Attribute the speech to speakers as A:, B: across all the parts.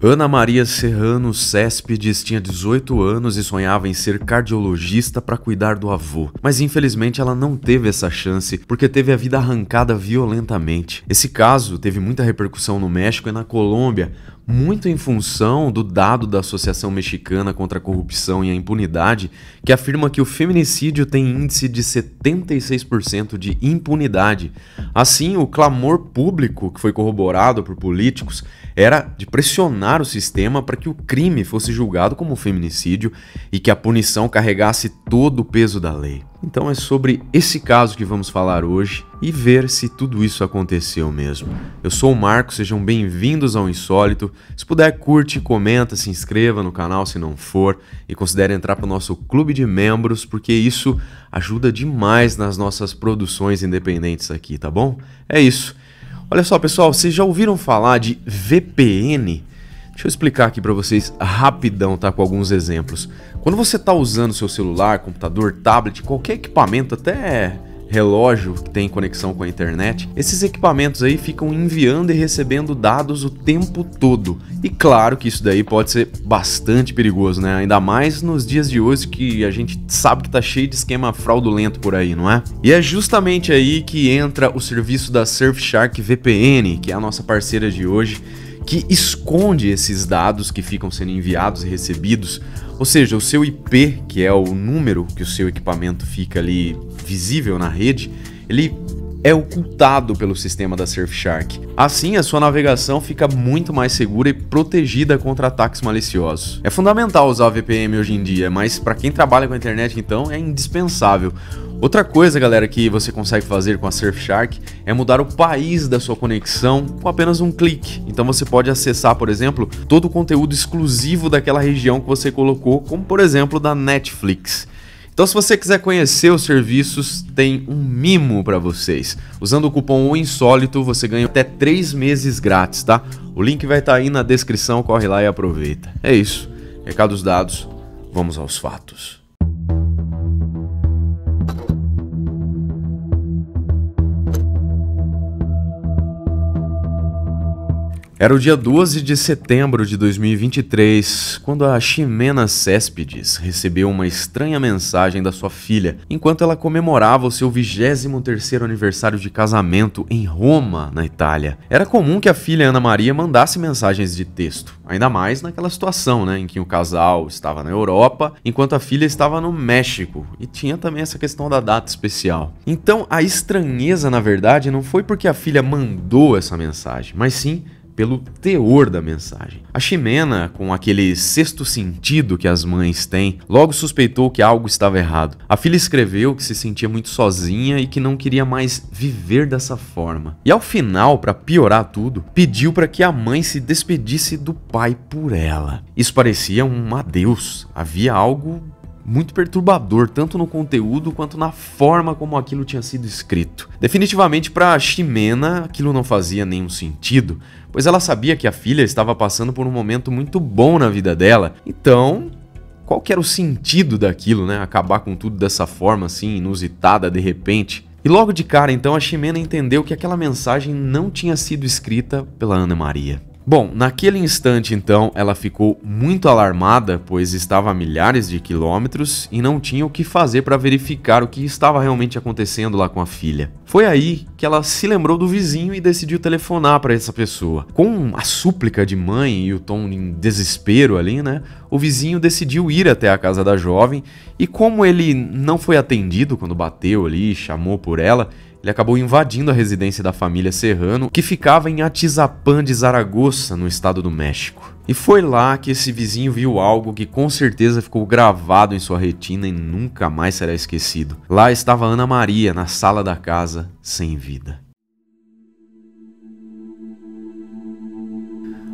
A: Ana Maria Serrano Céspedes tinha 18 anos e sonhava em ser cardiologista para cuidar do avô. Mas infelizmente ela não teve essa chance porque teve a vida arrancada violentamente. Esse caso teve muita repercussão no México e na Colômbia, muito em função do dado da Associação Mexicana contra a Corrupção e a Impunidade, que afirma que o feminicídio tem índice de 76% de impunidade. Assim, o clamor público, que foi corroborado por políticos, era de pressionar o sistema para que o crime fosse julgado como feminicídio e que a punição carregasse todo o peso da lei. Então é sobre esse caso que vamos falar hoje e ver se tudo isso aconteceu mesmo. Eu sou o Marco, sejam bem-vindos ao Insólito. Se puder, curte, comenta, se inscreva no canal se não for e considere entrar para o nosso clube de membros, porque isso ajuda demais nas nossas produções independentes aqui, tá bom? É isso. Olha só, pessoal, vocês já ouviram falar de VPN? Deixa eu explicar aqui para vocês rapidão, tá? Com alguns exemplos. Quando você está usando seu celular, computador, tablet, qualquer equipamento, até relógio que tem conexão com a internet, esses equipamentos aí ficam enviando e recebendo dados o tempo todo. E claro que isso daí pode ser bastante perigoso, né? Ainda mais nos dias de hoje que a gente sabe que tá cheio de esquema fraudulento por aí, não é? E é justamente aí que entra o serviço da Surfshark VPN, que é a nossa parceira de hoje, que esconde esses dados que ficam sendo enviados e recebidos, ou seja, o seu IP, que é o número que o seu equipamento fica ali visível na rede, ele é ocultado pelo sistema da Surfshark. Assim, a sua navegação fica muito mais segura e protegida contra ataques maliciosos. É fundamental usar o VPN hoje em dia, mas para quem trabalha com a internet, então, é indispensável. Outra coisa, galera, que você consegue fazer com a Surfshark é mudar o país da sua conexão com apenas um clique. Então você pode acessar, por exemplo, todo o conteúdo exclusivo daquela região que você colocou, como por exemplo da Netflix. Então, se você quiser conhecer os serviços, tem um mimo para vocês. Usando o cupom INSÓLITO, você ganha até 3 meses grátis, tá? O link vai estar aí na descrição, corre lá e aproveita. É isso. Recados dados, vamos aos fatos. Era o dia 12 de setembro de 2023, quando a Ximena Céspedes recebeu uma estranha mensagem da sua filha, enquanto ela comemorava o seu 23º aniversário de casamento em Roma, na Itália. Era comum que a filha Ana Maria mandasse mensagens de texto, ainda mais naquela situação, em que o casal estava na Europa, enquanto a filha estava no México, e tinha também essa questão da data especial. Então, a estranheza, na verdade, não foi porque a filha mandou essa mensagem, mas sim pelo teor da mensagem. A Ximena, com aquele sexto sentido que as mães têm, logo suspeitou que algo estava errado. A filha escreveu que se sentia muito sozinha e que não queria mais viver dessa forma. E ao final, para piorar tudo, pediu para que a mãe se despedisse do pai por ela. Isso parecia um adeus. Havia algo muito perturbador, tanto no conteúdo quanto na forma como aquilo tinha sido escrito. Definitivamente, para Ximena, aquilo não fazia nenhum sentido, pois ela sabia que a filha estava passando por um momento muito bom na vida dela. Então, qual que era o sentido daquilo, Acabar com tudo dessa forma, assim, inusitada, de repente. E logo de cara, então, a Ximena entendeu que aquela mensagem não tinha sido escrita pela Ana Maria. Bom, naquele instante então ela ficou muito alarmada, pois estava a milhares de quilômetros e não tinha o que fazer para verificar o que estava realmente acontecendo lá com a filha. Foi aí que ela se lembrou do vizinho e decidiu telefonar para essa pessoa. Com a súplica de mãe e o tom de desespero ali, o vizinho decidiu ir até a casa da jovem e como ele não foi atendido quando bateu ali e chamou por ela, ele acabou invadindo a residência da família Serrano, que ficava em Atizapán de Zaragoza, no estado do México. E foi lá que esse vizinho viu algo que com certeza ficou gravado em sua retina e nunca mais será esquecido. Lá estava Ana Maria, na sala da casa, sem vida.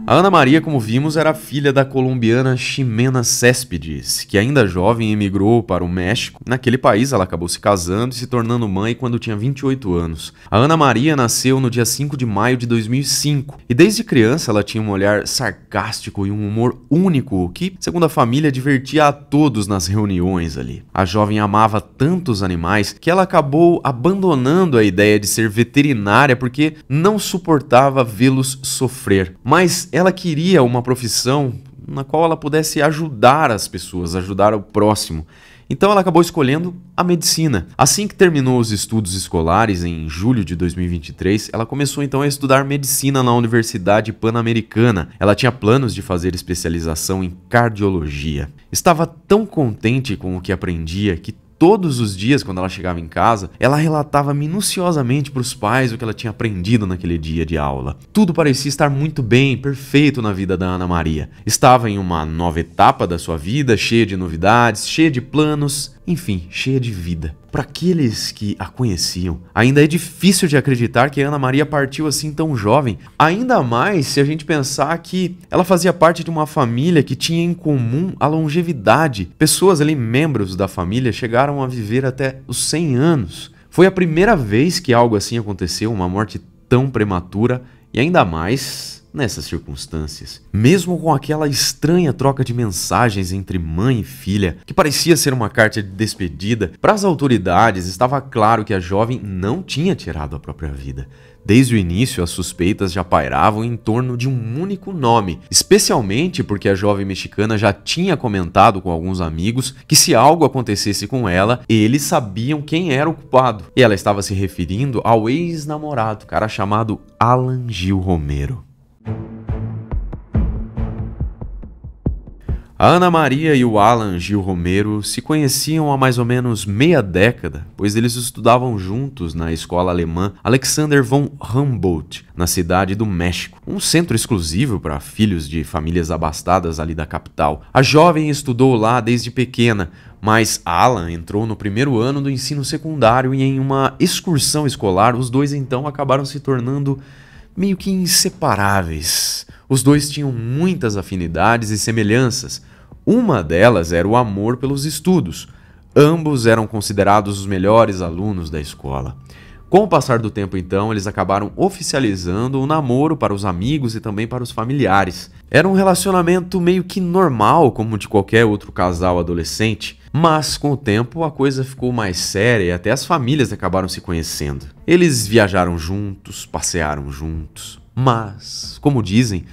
A: A Ana Maria, como vimos, era filha da colombiana Ximena Céspedes, que ainda jovem emigrou para o México. Naquele país ela acabou se casando e se tornando mãe quando tinha 28 anos. A Ana Maria nasceu no dia 5 de maio de 2005 e desde criança ela tinha um olhar sarcástico e um humor único que, segundo a família, divertia a todos nas reuniões ali. A jovem amava tanto os animais que ela acabou abandonando a ideia de ser veterinária porque não suportava vê-los sofrer. Mas ela queria uma profissão na qual ela pudesse ajudar as pessoas, ajudar o próximo. Então ela acabou escolhendo a medicina. Assim que terminou os estudos escolares, em julho de 2023, ela começou então a estudar medicina na Universidade Pan-Americana. Ela tinha planos de fazer especialização em cardiologia. Estava tão contente com o que aprendia que todos os dias, quando ela chegava em casa, ela relatava minuciosamente para os pais o que ela tinha aprendido naquele dia de aula. Tudo parecia estar muito bem, perfeito na vida da Ana Maria. Estava em uma nova etapa da sua vida, cheia de novidades, cheia de planos, enfim, cheia de vida. Para aqueles que a conheciam, ainda é difícil de acreditar que Ana Maria partiu assim tão jovem, ainda mais se a gente pensar que ela fazia parte de uma família que tinha em comum a longevidade. Pessoas ali, membros da família, chegaram a viver até os 100 anos. Foi a primeira vez que algo assim aconteceu, uma morte tão prematura e ainda mais nessas circunstâncias. Mesmo com aquela estranha troca de mensagens entre mãe e filha, que parecia ser uma carta de despedida, para as autoridades estava claro que a jovem não tinha tirado a própria vida. Desde o início, as suspeitas já pairavam em torno de um único nome, especialmente porque a jovem mexicana já tinha comentado com alguns amigos que se algo acontecesse com ela, eles sabiam quem era o culpado. E ela estava se referindo ao ex-namorado, cara chamado Alan Gil Romero. A Ana Maria e o Alan Gil Romero se conheciam há mais ou menos meia década, pois eles estudavam juntos na escola alemã Alexander von Humboldt, na cidade do México, um centro exclusivo para filhos de famílias abastadas ali da capital. A jovem estudou lá desde pequena, mas Alan entrou no primeiro ano do ensino secundário e em uma excursão escolar os dois então acabaram se tornando meio que inseparáveis. Os dois tinham muitas afinidades e semelhanças. Uma delas era o amor pelos estudos. Ambos eram considerados os melhores alunos da escola. Com o passar do tempo, então, eles acabaram oficializando o namoro para os amigos e também para os familiares. Era um relacionamento meio que normal, como de qualquer outro casal adolescente, mas com o tempo a coisa ficou mais séria e até as famílias acabaram se conhecendo. Eles viajaram juntos, passearam juntos, mas, como dizem,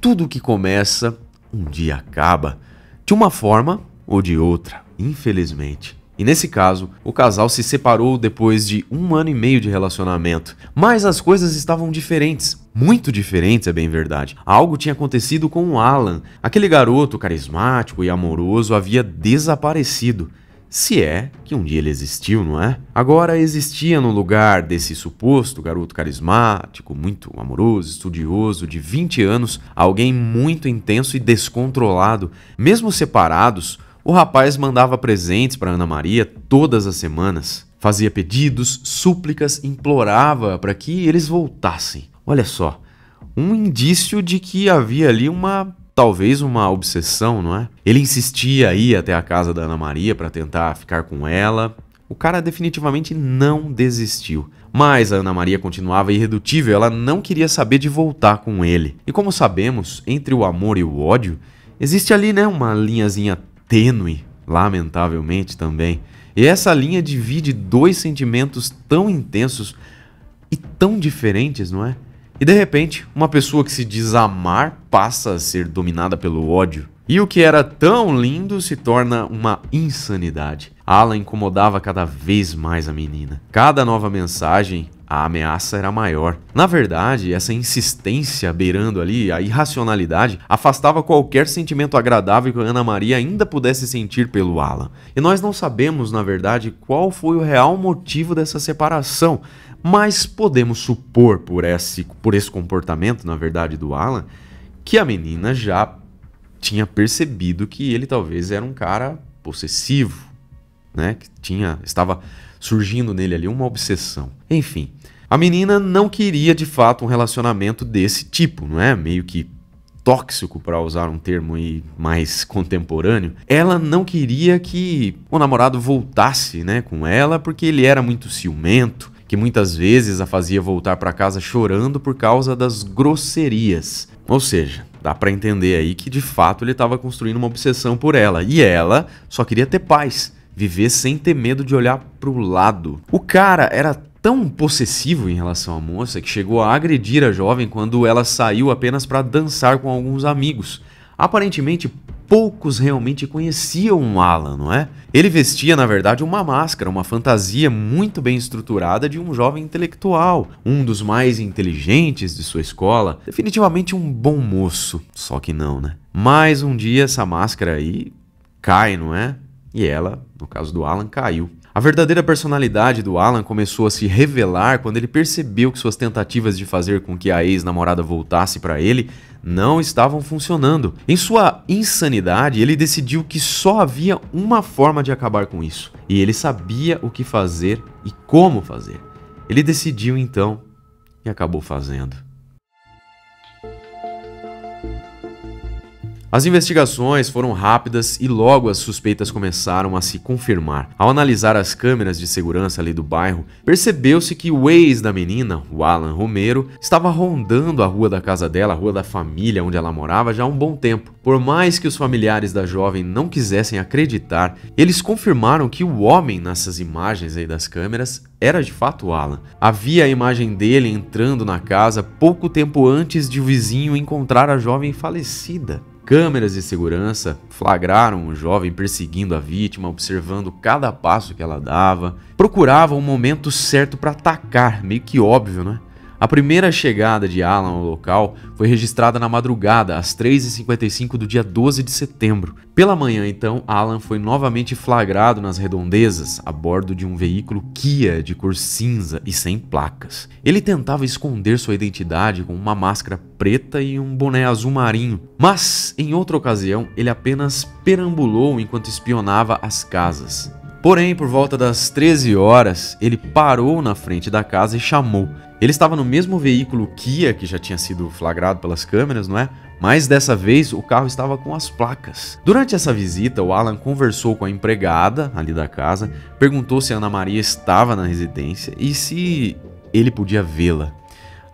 A: tudo que começa, um dia acaba, de uma forma ou de outra, infelizmente. E nesse caso, o casal se separou depois de 1 ano e meio de relacionamento. Mas as coisas estavam diferentes, muito diferentes, é bem verdade. Algo tinha acontecido com o Alan. Aquele garoto carismático e amoroso havia desaparecido. Se é que um dia ele existiu, não é? Agora existia no lugar desse suposto garoto carismático, muito amoroso, estudioso, de 20 anos, alguém muito intenso e descontrolado. Mesmo separados, o rapaz mandava presentes para Ana Maria todas as semanas. Fazia pedidos, súplicas, implorava para que eles voltassem. Olha só, um indício de que havia ali talvez uma obsessão, não é? Ele insistia a ir até a casa da Ana Maria para tentar ficar com ela. O cara definitivamente não desistiu. Mas a Ana Maria continuava irredutível, ela não queria saber de voltar com ele. E como sabemos, entre o amor e o ódio, existe ali, né, uma linhazinha tênue, lamentavelmente também. E essa linha divide dois sentimentos tão intensos e tão diferentes, não é? E de repente, uma pessoa que se diz amar passa a ser dominada pelo ódio. E o que era tão lindo se torna uma insanidade. Alan incomodava cada vez mais a menina. Cada nova mensagem, a ameaça era maior. Na verdade, essa insistência beirando ali a irracionalidade afastava qualquer sentimento agradável que a Ana Maria ainda pudesse sentir pelo Alan. E nós não sabemos, na verdade, qual foi o real motivo dessa separação. Mas podemos supor, por esse comportamento, na verdade, do Alan, que a menina já tinha percebido que ele talvez era um cara possessivo, né? Que estava surgindo nele ali uma obsessão. Enfim, a menina não queria de fato um relacionamento desse tipo, não é? Meio que tóxico, para usar um termo aí mais contemporâneo. Ela não queria que o namorado voltasse, né, com ela, porque ele era muito ciumento, que muitas vezes a fazia voltar para casa chorando por causa das grosserias. Ou seja, dá para entender aí que de fato ele estava construindo uma obsessão por ela, e ela só queria ter paz, viver sem ter medo de olhar pro lado. O cara era tão possessivo em relação à moça que chegou a agredir a jovem quando ela saiu apenas para dançar com alguns amigos. Aparentemente, poucos realmente conheciam o Alan, não é? Ele vestia, na verdade, uma máscara, uma fantasia muito bem estruturada de um jovem intelectual, um dos mais inteligentes de sua escola, definitivamente um bom moço, só que não, né? Mas um dia essa máscara aí cai, não é? E ela, no caso do Alan, caiu. A verdadeira personalidade do Alan começou a se revelar quando ele percebeu que suas tentativas de fazer com que a ex-namorada voltasse para ele não estavam funcionando. Em sua insanidade, ele decidiu que só havia uma forma de acabar com isso. E ele sabia o que fazer e como fazer. Ele decidiu então e acabou fazendo. As investigações foram rápidas e logo as suspeitas começaram a se confirmar. Ao analisar as câmeras de segurança ali do bairro, percebeu-se que o ex da menina, o Alan Romero, estava rondando a rua da casa dela, a rua da família onde ela morava, já há um bom tempo. Por mais que os familiares da jovem não quisessem acreditar, eles confirmaram que o homem nessas imagens aí das câmeras era de fato o Alan. Havia a imagem dele entrando na casa pouco tempo antes de o vizinho encontrar a jovem falecida. Câmeras de segurança flagraram o jovem perseguindo a vítima, observando cada passo que ela dava. Procuravam o momento certo para atacar, meio que óbvio, né? A primeira chegada de Alan ao local foi registrada na madrugada, às 3h55 do dia 12 de setembro. Pela manhã, então, Alan foi novamente flagrado nas redondezas, a bordo de um veículo Kia de cor cinza e sem placas. Ele tentava esconder sua identidade com uma máscara preta e um boné azul marinho, mas, em outra ocasião, ele apenas perambulou enquanto espionava as casas. Porém, por volta das 13 horas, ele parou na frente da casa e chamou. Ele estava no mesmo veículo Kia que já tinha sido flagrado pelas câmeras, não é? Mas dessa vez o carro estava com as placas. Durante essa visita, o Alan conversou com a empregada ali da casa, perguntou se a Ana Maria estava na residência e se ele podia vê-la.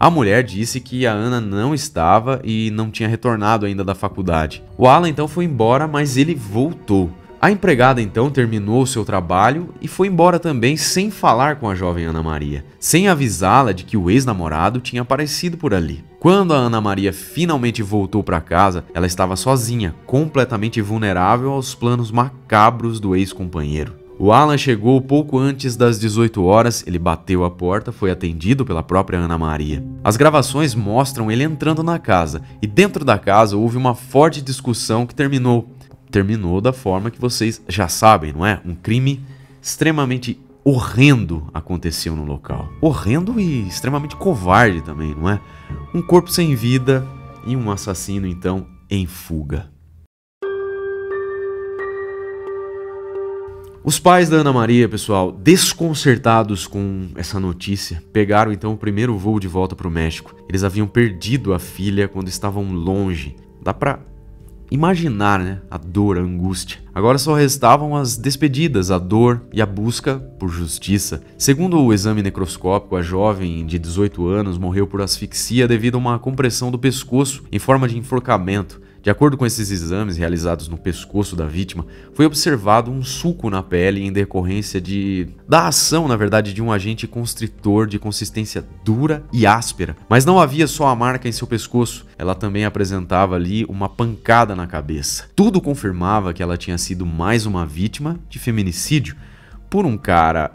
A: A mulher disse que a Ana não estava e não tinha retornado ainda da faculdade. O Alan então foi embora, mas ele voltou. A empregada então terminou seu trabalho e foi embora também sem falar com a jovem Ana Maria, sem avisá-la de que o ex-namorado tinha aparecido por ali. Quando a Ana Maria finalmente voltou para casa, ela estava sozinha, completamente vulnerável aos planos macabros do ex-companheiro. O Alan chegou pouco antes das 18 horas, ele bateu a porta, foi atendido pela própria Ana Maria. As gravações mostram ele entrando na casa e dentro da casa houve uma forte discussão que terminou da forma que vocês já sabem, não é? Um crime extremamente horrendo aconteceu no local. Horrendo e extremamente covarde também, não é? Um corpo sem vida e um assassino, então, em fuga. Os pais da Ana Maria, pessoal, desconcertados com essa notícia, pegaram então o primeiro voo de volta para o México. Eles haviam perdido a filha quando estavam longe. Dá pra imaginar, né? A dor, a angústia. Agora só restavam as despedidas, a dor e a busca por justiça. Segundo o exame necroscópico, a jovem de 18 anos morreu por asfixia devido a uma compressão do pescoço em forma de enforcamento. De acordo com esses exames realizados no pescoço da vítima, foi observado um sulco na pele em decorrência da ação, na verdade, de um agente constritor de consistência dura e áspera. Mas não havia só a marca em seu pescoço, ela também apresentava ali uma pancada na cabeça. Tudo confirmava que ela tinha sido mais uma vítima de feminicídio por um cara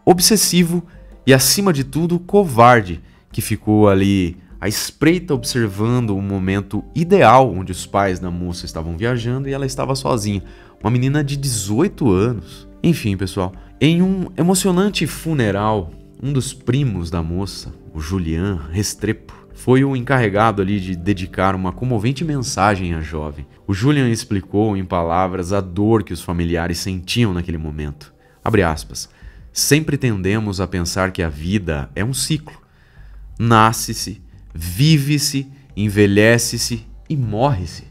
A: obsessivo e, acima de tudo, covarde, que ficou ali à espreita observando o momento ideal onde os pais da moça estavam viajando e ela estava sozinha. Uma menina de 18 anos. Enfim, pessoal, em um emocionante funeral, um dos primos da moça, o Julian Restrepo, foi o encarregado ali de dedicar uma comovente mensagem à jovem. O Julian explicou em palavras a dor que os familiares sentiam naquele momento. Abre aspas. Sempre tendemos a pensar que a vida é um ciclo. Nasce-se, vive-se, envelhece-se e morre-se.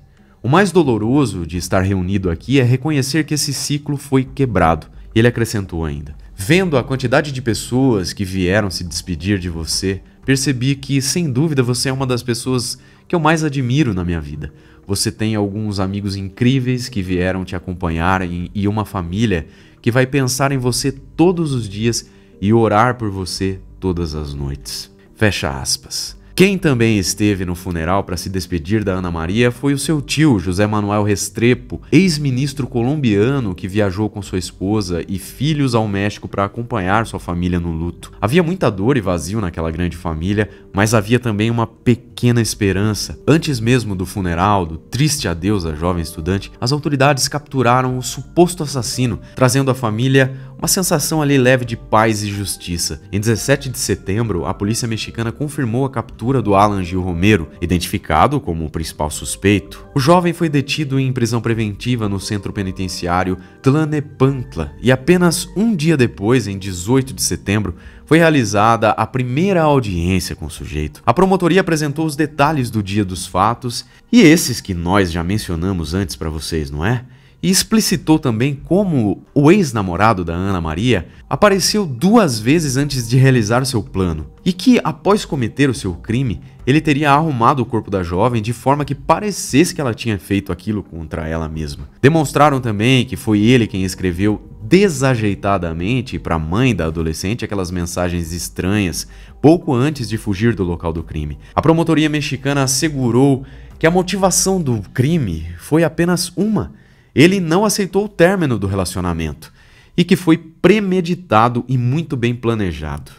A: O mais doloroso de estar reunido aqui é reconhecer que esse ciclo foi quebrado. Ele acrescentou ainda: vendo a quantidade de pessoas que vieram se despedir de você, percebi que, sem dúvida, você é uma das pessoas que eu mais admiro na minha vida. você tem alguns amigos incríveis que vieram te acompanhar e uma família que vai pensar em você todos os dias e orar por você todas as noites. Fecha aspas. Quem também esteve no funeral para se despedir da Ana Maria foi o seu tio, José Manuel Restrepo, ex-ministro colombiano que viajou com sua esposa e filhos ao México para acompanhar sua família no luto. Havia muita dor e vazio naquela grande família, mas havia também uma pequena esperança. Antes mesmo do funeral, do triste adeus à jovem estudante, as autoridades capturaram o suposto assassino, trazendo à família uma sensação ali leve de paz e justiça. Em 17 de setembro, a polícia mexicana confirmou a captura do Alan Gil Romero, identificado como o principal suspeito. O jovem foi detido em prisão preventiva no centro penitenciário Tlalnepantla e apenas um dia depois, em 18 de setembro, foi realizada a primeira audiência com o sujeito. A promotoria apresentou os detalhes do dia dos fatos e esses que nós já mencionamos antes para vocês, não é? E explicitou também como o ex-namorado da Ana Maria apareceu 2 vezes antes de realizar seu plano e que, após cometer o seu crime, ele teria arrumado o corpo da jovem de forma que parecesse que ela tinha feito aquilo contra ela mesma. Demonstraram também que foi ele quem escreveu desajeitadamente para a mãe da adolescente aquelas mensagens estranhas pouco antes de fugir do local do crime. A promotoria mexicana assegurou que a motivação do crime foi apenas uma: ele não aceitou o término do relacionamento e que foi premeditado e muito bem planejado.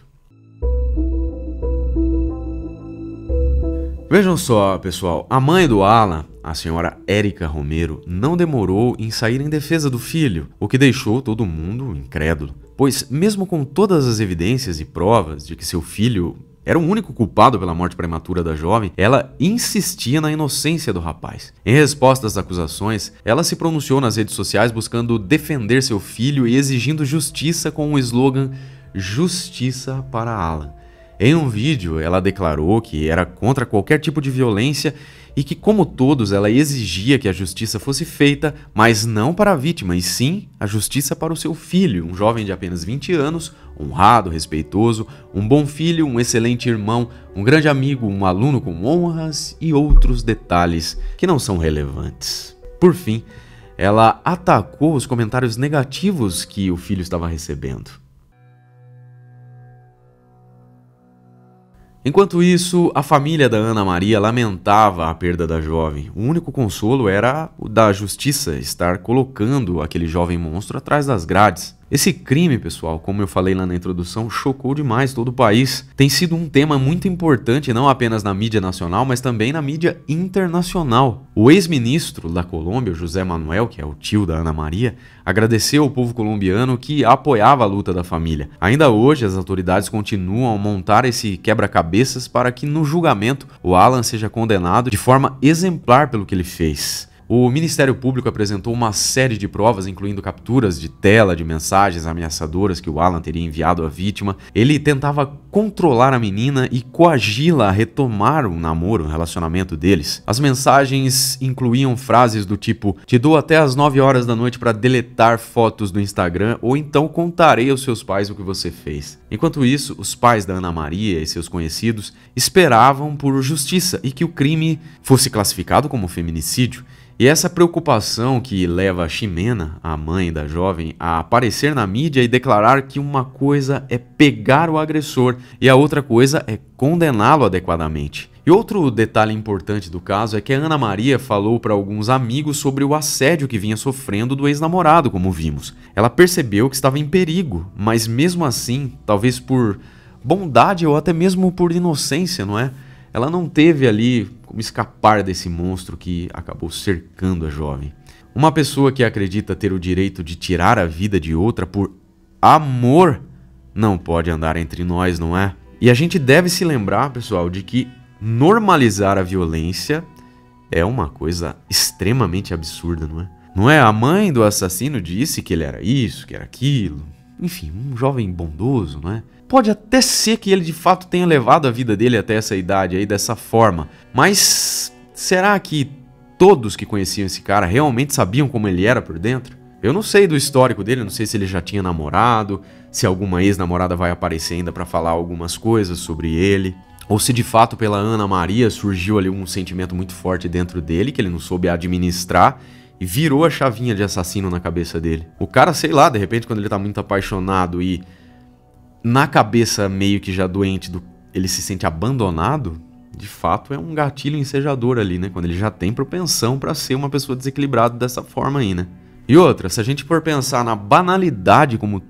A: Vejam só, pessoal, a mãe do Alan, a senhora Érica Romero, não demorou em sair em defesa do filho, o que deixou todo mundo incrédulo, pois mesmo com todas as evidências e provas de que seu filho era o único culpado pela morte prematura da jovem, ela insistia na inocência do rapaz. Em resposta às acusações, ela se pronunciou nas redes sociais buscando defender seu filho e exigindo justiça com o slogan "Justiça para Alan". Em um vídeo, ela declarou que era contra qualquer tipo de violência e que, como todos, ela exigia que a justiça fosse feita, mas não para a vítima, e sim a justiça para o seu filho, um jovem de apenas 20 anos, honrado, respeitoso, um bom filho, um excelente irmão, um grande amigo, um aluno com honras e outros detalhes que não são relevantes. Por fim, ela atacou os comentários negativos que o filho estava recebendo. Enquanto isso, a família da Ana Maria lamentava a perda da jovem. O único consolo era o da justiça estar colocando aquele jovem monstro atrás das grades. Esse crime, pessoal, como eu falei lá na introdução, chocou demais todo o país. Tem sido um tema muito importante não apenas na mídia nacional, mas também na mídia internacional. O ex-ministro da Colômbia, José Manuel, que é o tio da Ana Maria, agradeceu ao povo colombiano que apoiava a luta da família. Ainda hoje, as autoridades continuam a montar esse quebra-cabeças para que no julgamento o Alan seja condenado de forma exemplar pelo que ele fez. O Ministério Público apresentou uma série de provas, incluindo capturas de tela de mensagens ameaçadoras que o Alan teria enviado à vítima. Ele tentava controlar a menina e coagi-la a retomar um namoro, um relacionamento deles. As mensagens incluíam frases do tipo: "Te dou até às 9 horas da noite para deletar fotos do Instagram, ou então contarei aos seus pais o que você fez." Enquanto isso, os pais da Ana Maria e seus conhecidos esperavam por justiça e que o crime fosse classificado como feminicídio. E essa preocupação que leva a Ximena, a mãe da jovem, a aparecer na mídia e declarar que uma coisa é pegar o agressor e a outra coisa é condená-lo adequadamente. E outro detalhe importante do caso é que a Ana Maria falou para alguns amigos sobre o assédio que vinha sofrendo do ex-namorado, como vimos. Ela percebeu que estava em perigo, mas mesmo assim, talvez por bondade ou até mesmo por inocência, não é? Ela não teve ali como escapar desse monstro que acabou cercando a jovem. Uma pessoa que acredita ter o direito de tirar a vida de outra por amor não pode andar entre nós, não é? E a gente deve se lembrar, pessoal, de que normalizar a violência é uma coisa extremamente absurda, não é? Não é? A mãe do assassino disse que ele era isso, que era aquilo. Enfim, um jovem bondoso, não é? Pode até ser que ele de fato tenha levado a vida dele até essa idade aí dessa forma, mas será que todos que conheciam esse cara realmente sabiam como ele era por dentro? Eu não sei do histórico dele, não sei se ele já tinha namorado, se alguma ex-namorada vai aparecer ainda pra falar algumas coisas sobre ele. ou se de fato pela Ana Maria surgiu ali um sentimento muito forte dentro dele, que ele não soube administrar, e virou a chavinha de assassino na cabeça dele. O cara, sei lá, de repente quando ele tá muito apaixonado e na cabeça meio que já doente, ele se sente abandonado, de fato é um gatilho ensejador ali, né? Quando ele já tem propensão pra ser uma pessoa desequilibrada dessa forma aí, né? E outra, se a gente for pensar na banalidade com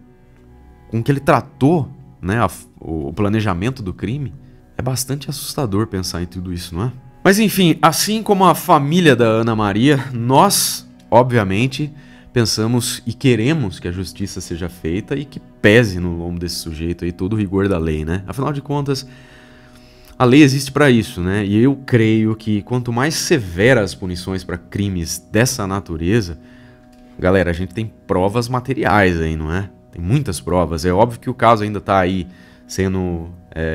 A: que ele tratou, né, o planejamento do crime, é bastante assustador pensar em tudo isso, não é? Mas enfim, assim como a família da Ana Maria, nós, obviamente, pensamos e queremos que a justiça seja feita e que pese no lombo desse sujeito aí todo o rigor da lei, né? Afinal de contas, a lei existe para isso, né? E eu creio que quanto mais severas as punições para crimes dessa natureza, galera, a gente tem provas materiais aí, não é? Tem muitas provas. É óbvio que o caso ainda está aí sendo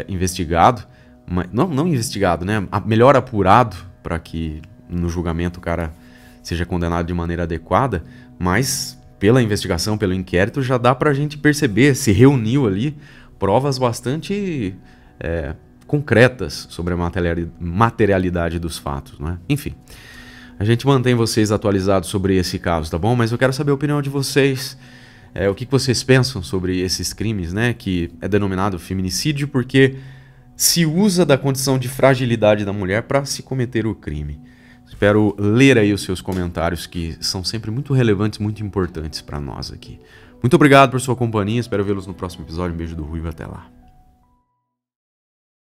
A: investigado, mas não investigado, né? Melhor apurado para que no julgamento o cara seja condenado de maneira adequada, mas pela investigação, pelo inquérito, já dá pra gente perceber, se reuniu ali provas bastante concretas sobre a materialidade dos fatos, não é? Enfim, a gente mantém vocês atualizados sobre esse caso, tá bom? Mas eu quero saber a opinião de vocês, o que vocês pensam sobre esses crimes, né? Que é denominado feminicídio porque se usa da condição de fragilidade da mulher para se cometer o crime. Espero ler aí os seus comentários, que são sempre muito relevantes, muito importantes para nós aqui. Muito obrigado por sua companhia, espero vê-los no próximo episódio. Um beijo do Ruivo, até lá.